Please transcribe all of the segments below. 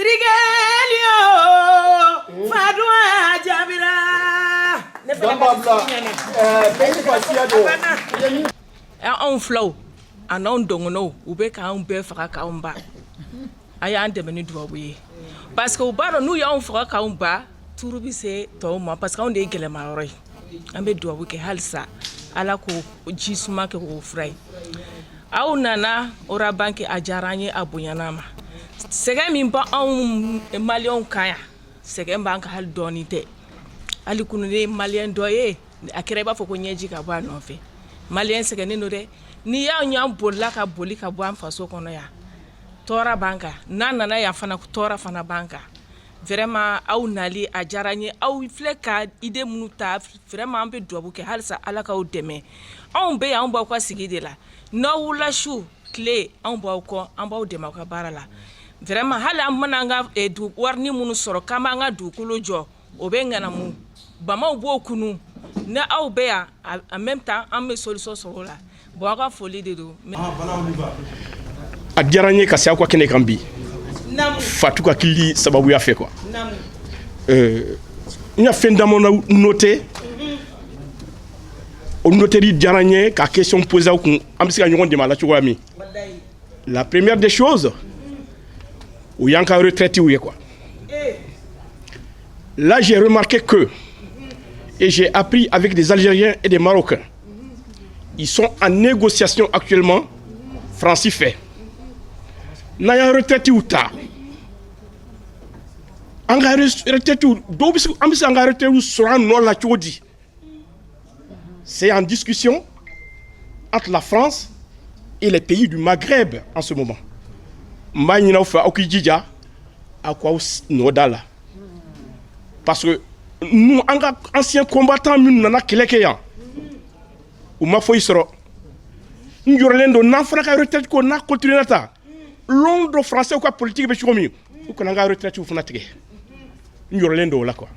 Sirigelio Fadwa Jabira on flow anon dongono ube ka on be faka ka on ba aya ande meni duwawe parce que o baro nu ya on faka ka on ba turu bi se to ma parce que on de gele ma roy ambe duwawe ke halsa ala ko jisuma ke ko fray aw nana ora banki ajaranye abunyanama sege min ba on malion kaya sege banka hal donite ali kunu ne malien doye akere ba foko nyeji ka ba no fe malien sege ne no de ni ya nyam bolla ka boli ka bo am faso kono ya tora banka nana ya fana tora fana banka vraiment aw nali ajaranye aw fleka ide munuta vraiment ambe dobu ke halsa ala ka o deme on be ya on ba ko sigi de la no wula shu clé on ba ko on ba o dema ka barala vraiment hala amana nga edu warni munu soro kama nga du kulojo obengana mu bama bo kunu na aw be ya en même temps en me solution soro la bo ka folie de do ajaranye kasi akwa kene kambi Fatou ka kili sababu ya fait quoi nya fenda mon noté on noteri jaranye ka question posée au am si nyon de mala mi la première des choses ou yanka retraité ou quoi là j'ai remarqué que et j'ai appris avec des Algériens et des Marocains ils sont en négociation actuellement Francis fait na retraité ou ta anga retraité ou do bisu am si anga retraité ou sera non la chodi. C'est en discussion entre la France et les pays du Maghreb en ce moment. Maïna fa okidja akwa nodala. Parce que nous anciens combattants nous nana kelekeya. Ou ma foi soro. Njorlendo na fraka retraite ko na continuer ta. L'onde français ou quoi politique be chomi. Ou qu'on a retraite ou fona tege. Njorlendo là quoi.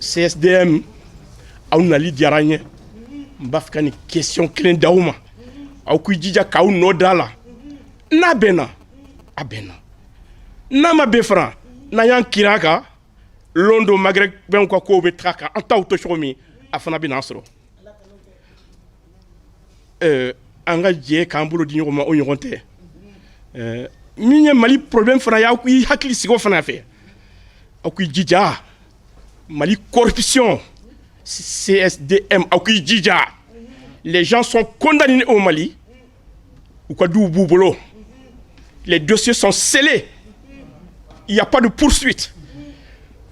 CSDM aw nali diaranye mbafkani question clé dauma aw ku jija kaw no dala na bena abena na ma befra na yan kiraka londo magrek ben ko be traka anta to chomi afana binasro anga je kambulo di nyoma o nyoronte minya mali problème fana ya ku hakli sigo fana fe aw ku jija mali corruption CSDM Aoukidjidja. Les gens sont condamnés au Mali. Ou quoi boulot. Les dossiers sont scellés. Il n'y a pas de poursuite.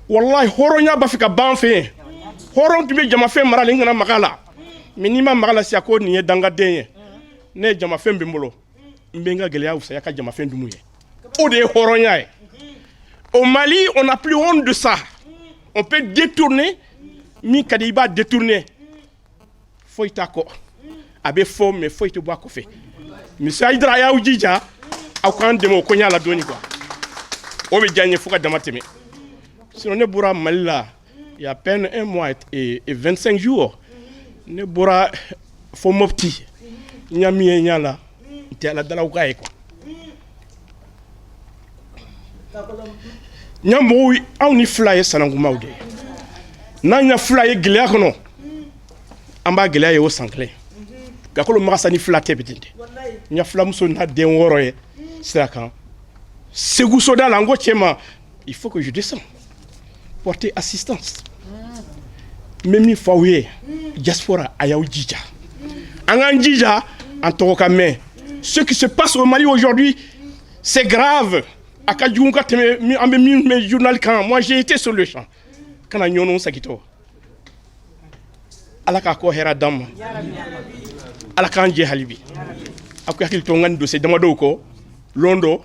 Wallahi, horonya bafika banfe. Horon tu me jamafe maralingana magala. Minima magala siako ni danga denye. Ne jamafe bimbolo. Mbenga gelea usayaka jamafe ndumuye. Ode horonya. Au Mali, on n'a plus honte de ça. On peut détourner. Mi kadiba détourné foi tako abe fo mais foi to bois fait monsieur Aïdra ya ujija akwan demo ko nyala doni quoi o be janye fuka damateme sinon ne bura malila il y a à peine un mois et 25 jours ne bura fo mopti nyami nyala tela dala ukaye quoi nyambo aw ni fly sanangu mawde nanya fly gilea kono amba gilea yo sankle gakolo makasa ni flatte bitinde nya flamso na den woroye saka segu soda lango chema il faut que je descends porter assistance même fawe diaspora ayaw jija angan jija en toka mais ce qui se passe au Mali aujourd'hui c'est grave akajunga teme mes journal quand moi j'ai été sur le champ kana nyono sakito alaka ko hera dam alaka anje halibi akko yakil to ngando se dama do ko londo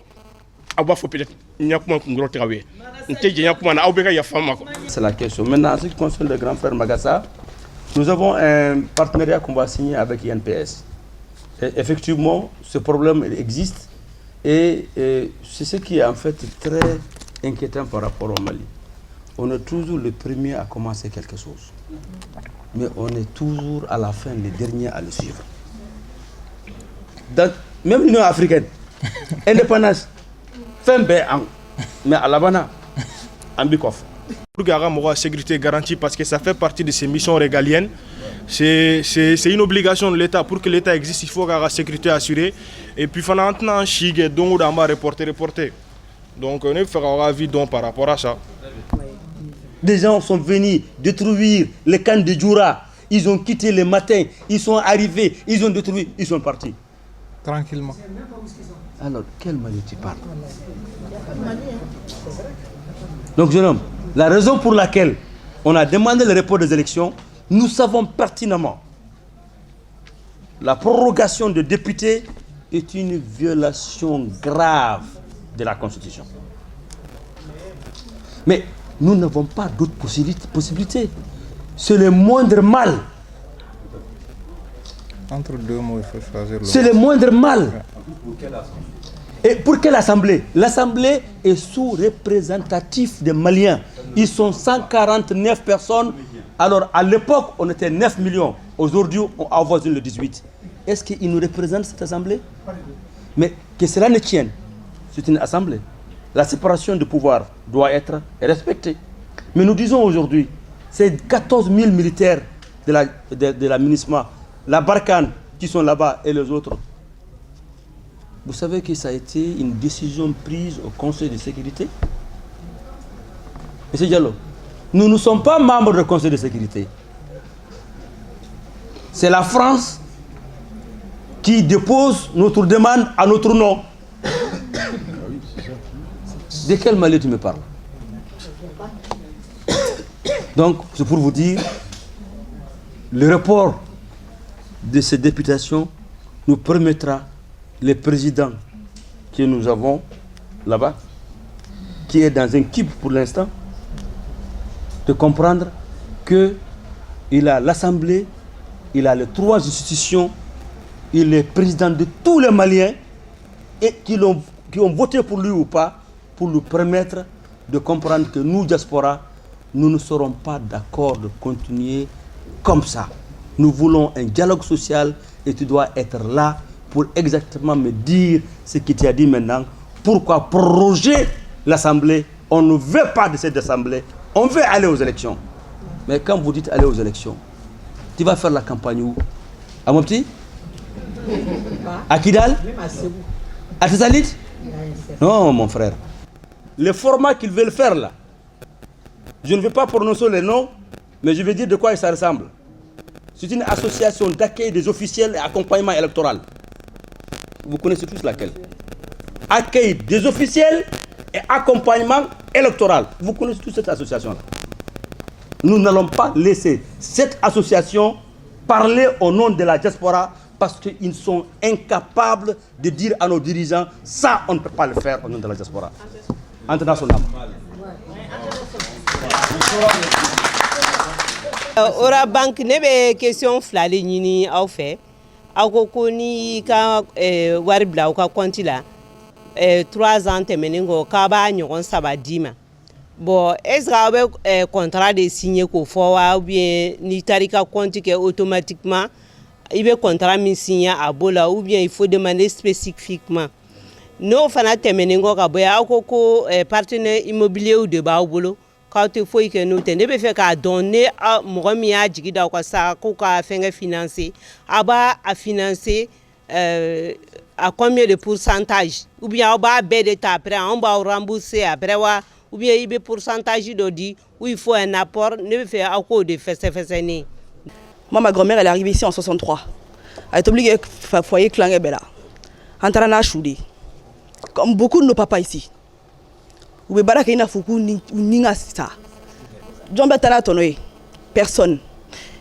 aba fo peut-être nyakuma ko ngoro tawe nteje nyakuma na awbeka ya fama ko. C'est la question. Maintenant en ce qui concerne le grand frère Magassa, nous avons un partenariat qu'on va signer avec INPS. Et effectivement, ce problème existe et c'est ce qui est en fait très inquiétant par rapport au Mali. On est toujours le premier à commencer quelque chose. Mais on est toujours à la fin les derniers à le suivre. Même l'Union africaine, indépendance, mais à la bana, en bikoff. Pour garantir la sécurité garantie, parce que ça fait partie de ses missions régaliennes, c'est une obligation de l'État. Pour que l'État existe, il faut la sécurité assurée. Et puis, il faut un chigue, donc on va reporter. Donc, on est faire avis par rapport à ça. Des gens sont venus détruire les camps de Djoura. Ils ont quitté le matin, ils sont arrivés, ils ont détruit, ils sont partis. Tranquillement. Alors, quel Mali tu parles? Donc, jeune homme, la raison pour laquelle on a demandé le report des élections, nous savons pertinemment la prorogation de députés est une violation grave de la Constitution. Mais nous n'avons pas d'autres possibilités. C'est le moindre mal. Entre deux mots, il faut choisir le. C'est le moindre mal. Et pour quelle assemblée? L'assemblée est sous-représentative des Maliens. Ils sont 149 personnes. Alors à l'époque, on était 9 millions. Aujourd'hui, on avoisine le 18. Est-ce qu'ils nous représentent cette assemblée? Mais que cela ne tienne, c'est une assemblée. La séparation de pouvoir doit être respectée. Mais nous disons aujourd'hui, ces 14 000 militaires de la MINUSMA, la Barkhane qui sont là-bas et les autres, vous savez que ça a été une décision prise au Conseil de sécurité? Monsieur Diallo, nous ne sommes pas membres du Conseil de sécurité. C'est la France qui dépose notre demande à notre nom. De quel Mali tu me parles? Donc, c'est pour vous dire, le report de ces députations nous permettra, le président que nous avons là-bas, qui est dans un cube pour l'instant, de comprendre qu'il a l'Assemblée, il a les 3 institutions, il est président de tous les Maliens et qui ont voté pour lui ou pas, pour nous permettre de comprendre que nous, diaspora, nous ne serons pas d'accord de continuer comme ça. Nous voulons un dialogue social et tu dois être là pour exactement me dire ce que tu as dit maintenant. Pourquoi proroger l'Assemblée? On ne veut pas de cette Assemblée. On veut aller aux élections. Mais quand vous dites aller aux élections, tu vas faire la campagne où? À Mopti? À Kidal? À Tessalit? Non, mon frère. Le format qu'ils veulent faire là, je ne vais pas prononcer les noms, mais je vais dire de quoi ça ressemble. C'est une association d'accueil des officiels et accompagnement électoral. Vous connaissez tous laquelle? Accueil des officiels et accompagnement électoral. Vous connaissez tous cette association-là. Nous n'allons pas laisser cette association parler au nom de la diaspora parce qu'ils sont incapables de dire à nos dirigeants ça, on ne peut pas le faire au nom de la diaspora. International. Ora banque ne be question flale ñini aw fe aw ko ni ka wari bila ka compte la 3 ans tɛmɛnen kɔ k'a b'a ɲɔgɔn 3 d'i ma bon est-ce que aw bɛ contrat de signer k'o fɔ wa ou bien ni taari ka compte kɛ automatiquement i bɛ contrat min signer a b'o la ou bien il faut demander spécifiquement n'o fana tɛmɛnen kɔ ka bɔ yen aw ko partenaire immobilier de b'aw bolo k'aw tɛ foyi kɛ n'o tɛ ne bɛ fɛ k'a dɔn ne mɔgɔ min y'a jigi da aw ka sa ko ka fɛnkɛ financer a b'a financer à combien de pourcentage ou bien aw b'a bɛɛ de ta après on b'a rembourser après wa ou bien il bɛ pourcentage dɔ di ou il faut un apport ne bɛ fɛ aw k'o de fɛsɛfɛsɛ ne. Moi, ma grand-mère, elle est arrivée ici en 63. Elle est obligée de foyer Klangé Bella. Antarana Choudé. Comme beaucoup de nos papas ici. Ou Barakaina Foukou Ninga Sita. John Betala Tonoé. Personne.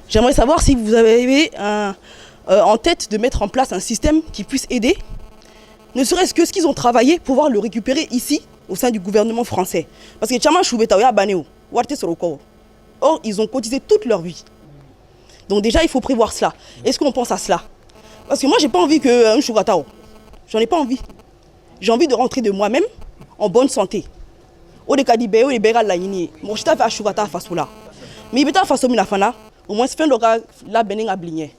J'aimerais savoir si vous avez en tête de mettre en place un système qui puisse aider, ne serait-ce que ce qu'ils ont travaillé, pouvoir le récupérer ici, au sein du gouvernement français. Parce que Tchama Choubetaoya Baneo, Warte Soroko. Or, ils ont cotisé toute leur vie. Donc déjà, il faut prévoir cela. Est-ce qu'on pense à cela? Parce que moi, j'ai pas envie que un Chougatao. J'en ai pas envie. J'ai envie de rentrer de moi-même en bonne santé. Au décadibé, au libéra la yini. Moi, je t'ai fait un Chougata face là. Mais il beta face au minafana. Au moins, c'est fin de la bening à bligner.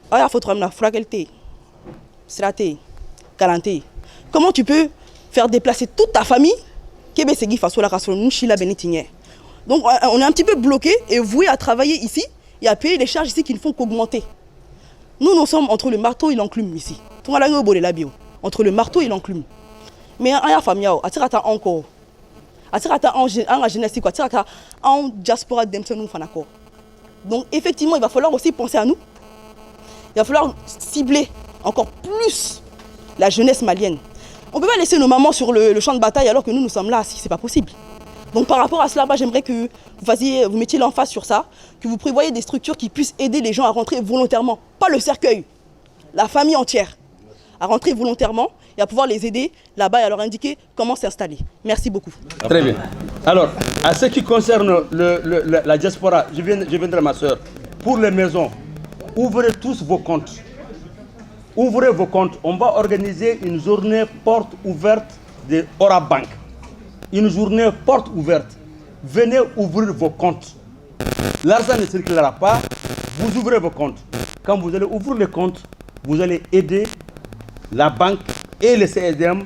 Ah, il faut trouver la fragilité, straté, galanté. Comment tu peux faire déplacer toute ta famille. Donc on est un petit peu bloqué et voué à travailler ici et à payer les charges ici qui ne font qu'augmenter. Nous sommes entre le marteau et l'enclume ici. Entre le marteau et l'enclume. Mais il y a une famille, encore. En jeunesse, en diaspora, donc effectivement, il va falloir aussi penser à nous. Il va falloir cibler encore plus la jeunesse malienne. On ne peut pas laisser nos mamans sur le champ de bataille alors que nous sommes là, ce n'est pas possible. Donc par rapport à cela, j'aimerais que vous mettiez l'emphase sur ça, que vous prévoyez des structures qui puissent aider les gens à rentrer volontairement, pas le cercueil, la famille entière, à rentrer volontairement et à pouvoir les aider là-bas et à leur indiquer comment s'installer. Merci beaucoup. Très bien. Alors, à ce qui concerne la diaspora, je viendrai ma soeur. Pour les maisons, ouvrez tous vos comptes. Ouvrez vos comptes. On va organiser une journée porte ouverte de Ora Bank. Une journée porte ouverte. Venez ouvrir vos comptes. L'argent ne circulera pas. Vous ouvrez vos comptes. Quand vous allez ouvrir les comptes, vous allez aider la banque et le CSDM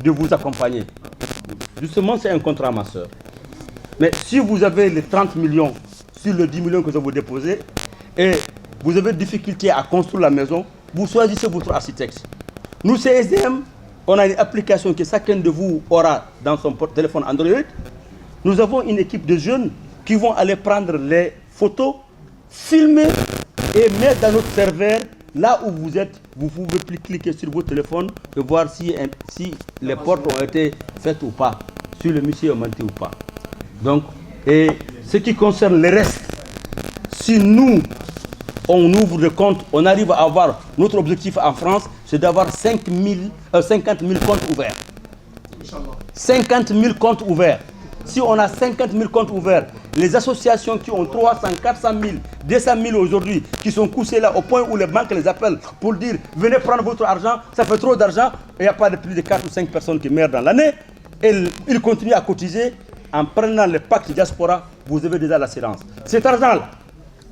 de vous accompagner. Justement, c'est un contrat, ma soeur. Mais si vous avez les 30 millions sur les 10 millions que je vous déposez et vous avez difficulté à construire la maison, vous choisissez votre architecte. Nous, CSDM, on a une application que chacun de vous aura dans son téléphone Android. Nous avons une équipe de jeunes qui vont aller prendre les photos, filmer et mettre dans notre serveur. Là où vous êtes, vous pouvez cliquer sur votre téléphone et voir si les portes ont été faites ou pas, si le monsieur a menti ou pas. Donc, et ce qui concerne le reste, si nous, on ouvre le compte, on arrive à avoir notre objectif en France, c'est d'avoir 50 000 comptes ouverts. 50 000 comptes ouverts. Si on a 50 000 comptes ouverts, les associations qui ont 300, 400 000, 200 000 aujourd'hui, qui sont couchées là au point où les banques les appellent pour dire venez prendre votre argent, ça fait trop d'argent, et il n'y a pas de plus de 4 ou 5 personnes qui meurent dans l'année, et ils continuent à cotiser. En prenant le pacte diaspora, vous avez déjà l'assurance. Cet argent-là,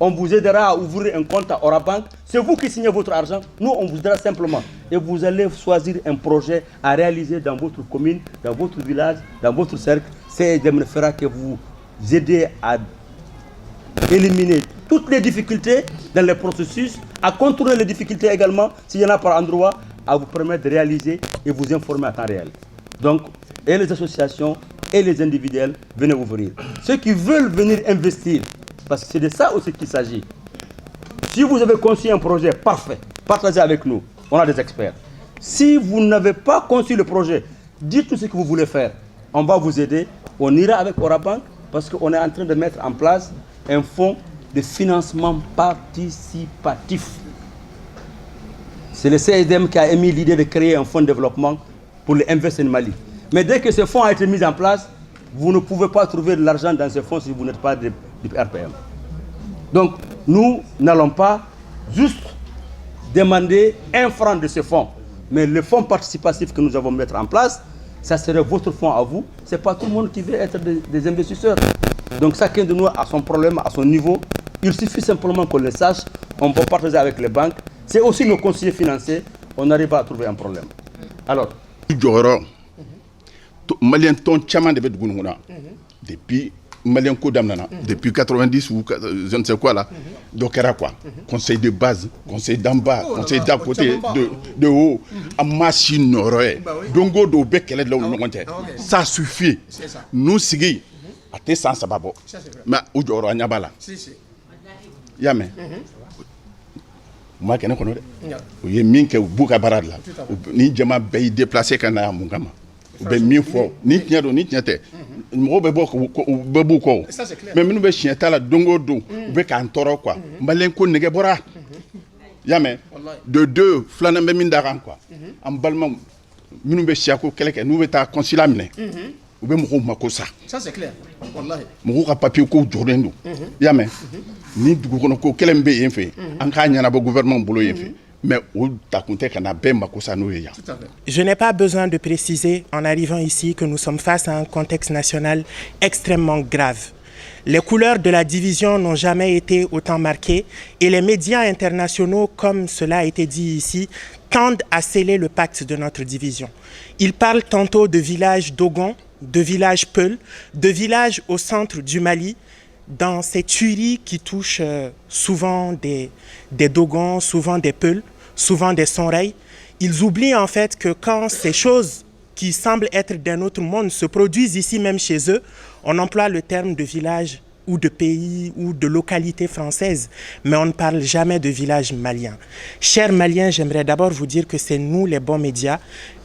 on vous aidera à ouvrir un compte à Orabank. C'est vous qui signez votre argent. Nous, on vous aidera simplement. Et vous allez choisir un projet à réaliser dans votre commune, dans votre village, dans votre cercle. CSDM fera que vous aidez à éliminer toutes les difficultés dans le processus, à contourner les difficultés également, s'il y en a par endroit, à vous permettre de réaliser et vous informer à temps réel. Donc, et les associations et les individuels, venez ouvrir. Ceux qui veulent venir investir, parce que c'est de ça aussi qu'il s'agit. Si vous avez conçu un projet parfait, partagez avec nous. On a des experts. Si vous n'avez pas conçu le projet, dites-nous ce que vous voulez faire. On va vous aider. On ira avec Orabank parce qu'on est en train de mettre en place un fonds de financement participatif. C'est le CSDM qui a émis l'idée de créer un fonds de développement pour les investissements en Mali. Mais dès que ce fonds a été mis en place, vous ne pouvez pas trouver de l'argent dans ce fonds si vous n'êtes pas du RPM. Donc, nous n'allons pas juste demander 1 franc de ce fonds. Mais le fonds participatif que nous avons mis en place, ça serait votre fonds à vous. Ce n'est pas tout le monde qui veut être des investisseurs. Donc, chacun de nous a son problème, à son niveau. Il suffit simplement qu'on le sache. On va partager avec les banques. C'est aussi nos conseillers financiers. On arrive à trouver un problème. Alors, Malien ton chaman de Bedgounouna depuis Malien Kodamnana depuis 90 ou je ne sais quoi là. Donc era quoi conseil de base, conseil d'en bas, conseil d'à côté, de haut, à machine noroé. Dongo do bekele de là ça suffit. Nous sigi à tes sans sababo. Mais ujoro anyabala. Yame. Moi kenn ko no de. Ye minke buka barad la. Ni jama bay déplacer kana mungama. Ben min fo ni tiɲɛ don ni tiɲɛ tɛ mɔgɔw bɛ bɔ b'u kɔ mais minnu bɛ siɲɛ ta la don o don u bɛ k'an tɔɔrɔ quoi maliyɛn ko nɛgɛ bɔra y'a mɛn de deux filanan bɛ min da kan quoi an balimaw minnu bɛ siyako kɛlɛ kɛ n'u bɛ taa consulat minɛ u bɛ mɔgɔw mako sa mɔgɔw ka papier kow jɔlen don y'a mɛn ni dugukɔnɔ ko kɛlɛ min bɛ yen fɛ an k'a ɲɛnabɔ gouvernement bolo yen fɛ. Je n'ai pas besoin de préciser en arrivant ici que nous sommes face à un contexte national extrêmement grave. Les couleurs de la division n'ont jamais été autant marquées et les médias internationaux, comme cela a été dit ici, tendent à sceller le pacte de notre division. Ils parlent tantôt de villages Dogon, de villages Peul, de villages au centre du Mali, dans ces tueries qui touchent souvent des Dogons, souvent des Peuls, souvent des Sonrei. Ils oublient en fait que quand ces choses qui semblent être d'un autre monde se produisent ici même chez eux, on emploie le terme de village ou de pays ou de localité française, mais on ne parle jamais de village malien. Chers Maliens, j'aimerais d'abord vous dire que c'est nous les bons médias.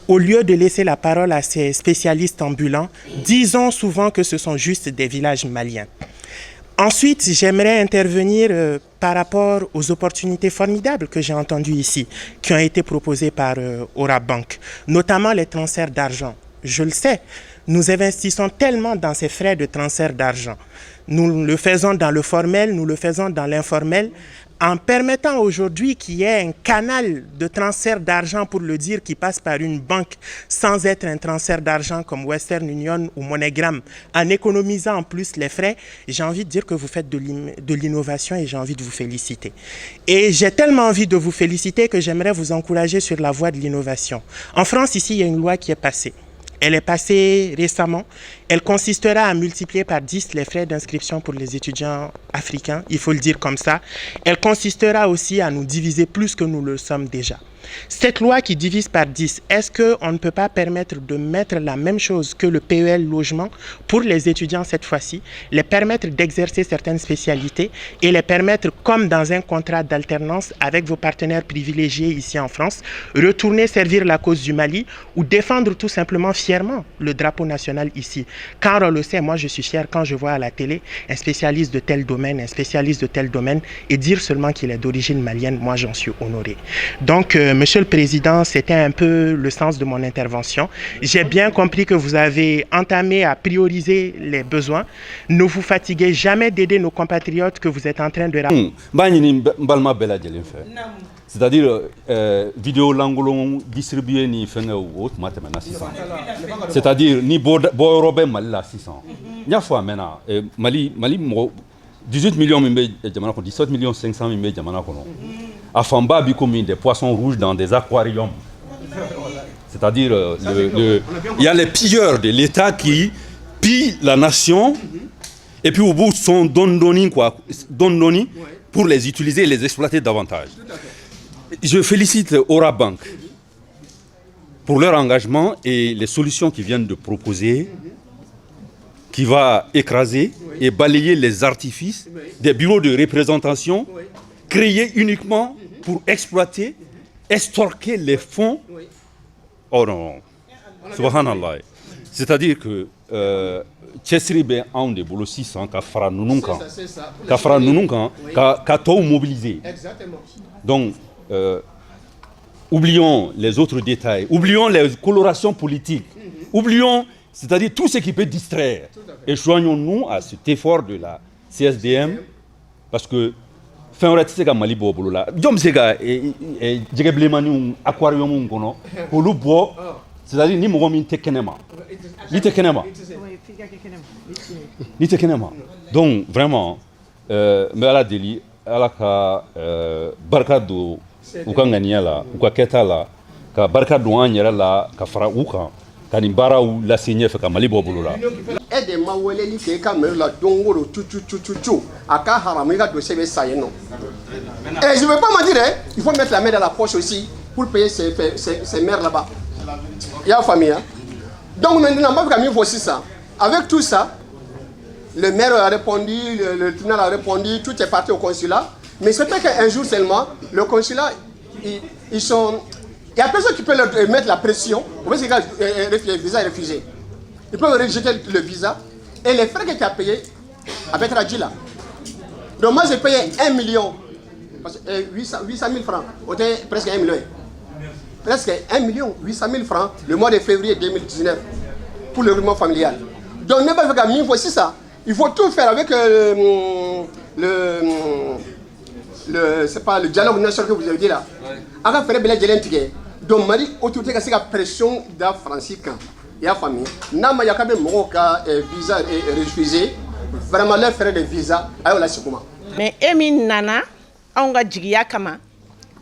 Au lieu de laisser la parole à ces spécialistes ambulants, disons souvent que ce sont juste des villages maliens. Ensuite, j'aimerais intervenir par rapport aux opportunités formidables que j'ai entendues ici, qui ont été proposées par Ora Bank, notamment les transferts d'argent. Je le sais, nous investissons tellement dans ces frais de transfert d'argent. Nous le faisons dans le formel, nous le faisons dans l'informel, en permettant aujourd'hui qu'il y ait un canal de transfert d'argent, pour le dire, qui passe par une banque sans être un transfert d'argent comme Western Union ou MoneyGram, en économisant en plus les frais. J'ai envie de dire que vous faites de l'innovation et j'ai envie de vous féliciter. Et j'ai tellement envie de vous féliciter que j'aimerais vous encourager sur la voie de l'innovation. En France, ici, il y a une loi qui est passée. Elle est passée récemment. Elle consistera à multiplier par 10 les frais d'inscription pour les étudiants africains, il faut le dire comme ça. Elle consistera aussi à nous diviser plus que nous le sommes déjà. Cette loi qui divise par 10, est-ce qu'on ne peut pas permettre de mettre la même chose que le PEL logement pour les étudiants cette fois-ci, les permettre d'exercer certaines spécialités et les permettre, comme dans un contrat d'alternance avec vos partenaires privilégiés ici en France, retourner servir la cause du Mali ou défendre tout simplement fièrement le drapeau national ici. Car on le sait, moi je suis fier quand je vois à la télé un spécialiste de tel domaine, un spécialiste de tel domaine, et dire seulement qu'il est d'origine malienne, moi j'en suis honoré. Donc, Monsieur le Président, c'était un peu le sens de mon intervention. J'ai bien compris que vous avez entamé à prioriser les besoins. Ne vous fatiguez jamais d'aider nos compatriotes que vous êtes en train de... C'est-à-dire, vidéo langolon distribué ni fengue ou autre, maintenant 600. C'est-à-dire, ni Boy Mali là 600. Il y a fois maintenant, Mali, 18 millions, 17 millions 500 000 à Famba, des poissons rouges dans des aquariums. C'est-à-dire, il y a les pilleurs de l'État qui pillent la nation et puis au bout sont donnés pour les utiliser et les exploiter davantage. Je félicite Ora Bank pour leur engagement et les solutions qu'ils viennent de proposer, qui va écraser et balayer les artifices des bureaux de représentation créés uniquement pour exploiter, extorquer les fonds. Oh non, subhanallah. C'est-à-dire que Tchesribe a un des boulots 600 qui a fait tout mobiliser. Donc, oublions les autres détails, oublions les colorations politiques, oublions, c'est-à-dire tout ce qui peut distraire. Et joignons-nous à cet effort de la CSDM, parce que fin on c'est comme Mali bobo là. Jom c'est gars et djegeblemani aquarium kono ko lu bo, c'est-à-dire ni mo min tekenema. Ni tekenema. Donc vraiment mais ala deli ala ka barkado ukangania la ukaketa la ka barkado anyera la ka fara uka kanibara ou la signer fait comme libre là. Aide ma weleli ke ka me la dongoro chuchu aka haramiga dossier be ça non. Et je veux pas me dire il faut mettre la main dans la poche aussi pour payer ces mères là-bas. Il y a famille hein. Donc maintenant pas mieux voici ça. Avec tout ça le maire a répondu, le tribunal a répondu, tout est parti au consulat, mais c'était qu'un jour seulement le consulat ils sont. Il y a personne qui peut leur mettre la pression. Vous voyez, le visa est refusé. Ils peuvent rejeter le visa. Et les frais que tu as payés avec Radjila. Donc moi, j'ai payé 1 million. 800 000 francs. Presque 1 million. Presque 1 million 800 000 francs le mois de février 2019 pour le regroupement familial. Donc, n'est pas fait voici ça. Il faut tout faire avec c'est pas le dialogue national que vous avez dit là. Aga faire belle gelentike. Donc Mali autorité ka sika pression da Francis kan. Ya famille. Na ma yakabe moka visa refusé vraiment les frais de visa ayo la sikuma. Mais Emin nana on ga jigiya kama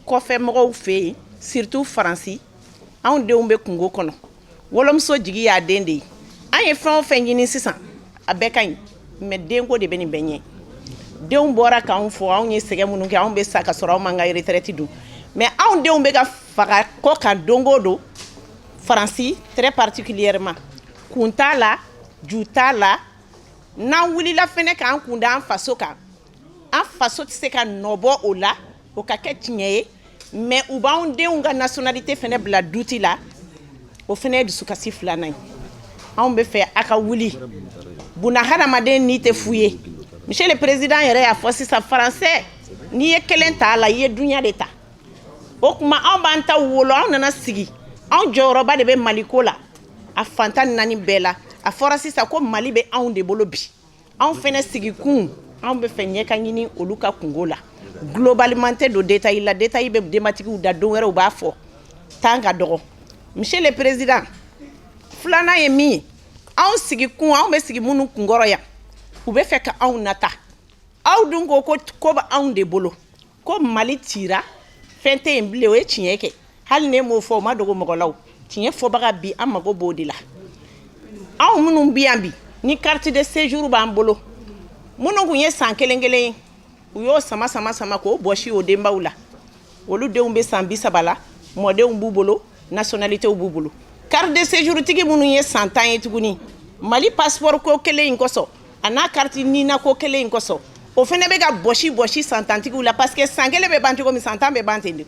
kɔfɛ mɔgɔw fɛ yen surtout faransi anw denw bɛ kungo kɔnɔ wolomuso jigi y'a den de ye an ye fɛn o fɛn ɲini sisan a bɛɛ ka ɲi mais denko de bɛ nin bɛɛ ɲɛ denw bɔra k'anw fɔ anw ye sɛgɛn minnu kɛ anw bɛ sa ka sɔrɔ anw man ka retraite dun mais anw denw bɛ ka faga kɔ kan don o don faransi très particulièrement kun t'a la ju t'a la n'an wulila fɛnɛ k'an kun da an faso kan an faso tɛ se ka nɔbɔ o la o ka kɛ tiɲɛ ye mais u b'anw denw ka nationalité fɛnɛ bila duti la o fɛnɛ ye dusukasi filanan ye anw bɛ fɛ a ka wuli bunahadamaden ni tɛ fu ye monsieur le président yɛrɛ y'a fɔ sisan français n'i ye kelen ta a la i ye dunuya de ta o tuma anw b'an ta wolo anw nana sigi anw jɔyɔrɔba de bɛ maliko la a fantan naani bɛɛ la a fɔra sisan ko mali bɛ anw de bolo bi anw fɛnɛ sigi kun anw bɛ fɛ ɲɛ ka ɲini olu ka kungo la globalement tɛ don détail la détail bɛ denbatigiw da don wɛrɛ u b'a fɔ tan ka dɔgɔ monsieur le président filanan ye min ye anw sigi kun anw bɛ sigi minnu kunkɔrɔ yan u bɛ fɛ ka anw nata aw dun ko ko bɛ anw de bolo ko mali cira fɛn tɛ yen bilen o ye tiɲɛ kɛ hali ne m'o fɔ o ma dogo mɔgɔ la o tiɲɛ fɔbaga bi an mago b'o de la anw minnu bi yan bi ni carte de séjour b'an bolo minnu kun ye san kelen kelen ye u y'o sama k'o bɔsi o denbaw la olu denw bɛ san 30 la mɔdenw b'u bolo nationalitéw b'u bolo carte de séjour tigi minnu ye san 10 ye tuguni mali passeport ko kelen in kɔsɔ a n'a carte nina ko kelen in kɔsɔ o fɛnɛ bɛ ka bɔsi san 10 tigiw la parce que san kelen bɛ ban cogo min san 10 bɛ ban ten de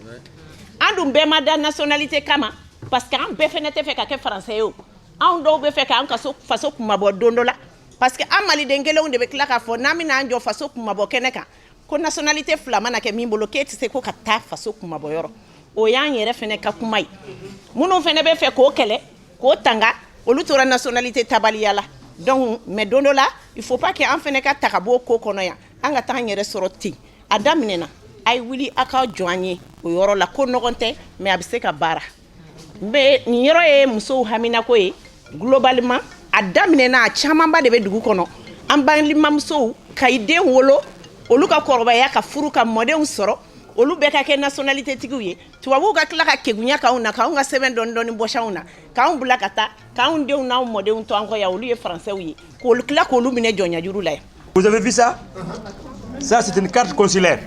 an dun bɛɛ ma da nationalité kama parce que an bɛɛ fɛnɛ tɛ fɛ ka kɛ français ye o anw dɔw bɛ fɛ k'an faso kumabɔ don dɔ la parce que an maliden kelenw de bɛ tila k'a fɔ n'an bɛna an jɔ faso kumabɔ kɛnɛ kan ko nationalité fila mana kɛ min bolo k'e tɛ se ko ka taa faso kumabɔ yɔrɔ o y'an yɛrɛ fɛnɛ ka kuma ye minnu fɛnɛ bɛ fɛ k'o kɛlɛ k'o tanga olu tora nationalité tabaliya la donc mais don dɔ la il faut pas que an fɛnɛ ka ta ka bɔ o ko kɔnɔ yan an ka taa an yɛrɛ sɔrɔ ten a daminɛna a ye wuli a ka jɔ an ye o yɔrɔ la ko nɔgɔn tɛ mais a bɛ se ka baara mais nin yɔrɔ ye musow haminako ye globalement a daminɛna a camanba de bɛ dugu kɔnɔ an balimamusow ka i den wolo olu ka kɔrɔbaya ka furu ka mɔdenw sɔrɔ olu bɛɛ ka kɛ nationalité tigiw ye tubabuw ka tila ka kegunya k'anw na k'anw ka sɛbɛn dɔɔni bɔsi anw na k'anw bila ka taa k'anw denw n'anw mɔdenw to an kɔ yan olu ye français ye k'olu tila k'olu minɛ jɔnyajuru la yan. Vous avez vu ça? Ça c'est une carte consulaire.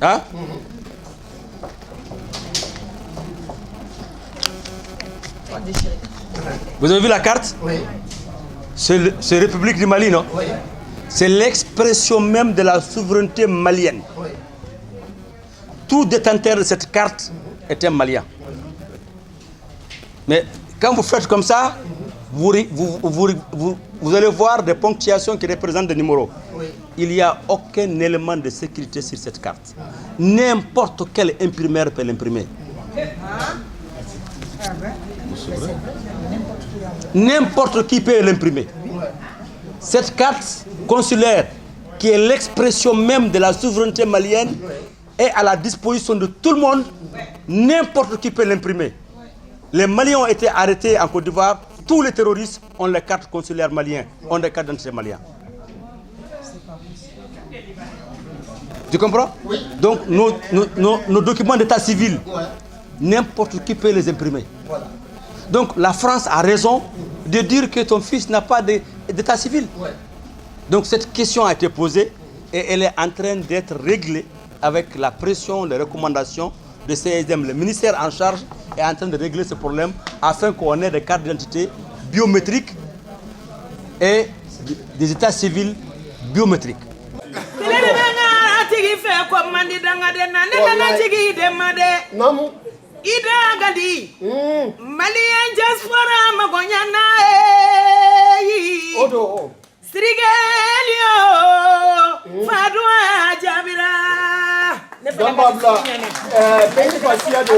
Hein? Vous avez vu la carte? Oui. C'est République du Mali, non? Oui. C'est l'expression même de la souveraineté malienne. Oui. Tout détenteur de cette carte est un Malien. Mais quand vous faites comme ça, vous allez voir des ponctuations qui représentent des numéros. Oui. Il n'y a aucun élément de sécurité sur cette carte. N'importe quel imprimeur peut l'imprimer. N'importe qui peut l'imprimer. Cette carte consulaire, qui est l'expression même de la souveraineté malienne, est à la disposition de tout le monde. N'importe qui peut l'imprimer. Les Maliens ont été arrêtés en Côte d'Ivoire. Tous les terroristes ont les cartes consulaires maliennes, ont des cartes d'identité maliennes. Tu comprends? Oui. Donc nos documents d'état civil, n'importe qui peut les imprimer. Voilà. Donc la France a raison de dire que ton fils n'a pas d'état civil. Ouais. Donc cette question a été posée et elle est en train d'être réglée avec la pression, les recommandations de CSM. Le ministère en charge est en train de régler ce problème afin qu'on ait des cartes d'identité biométriques et des états civils biométriques. Ida gadi Malian diaspora magonyana odo Srigelio Fadwa Jabira Gamba bla Beni Fasiado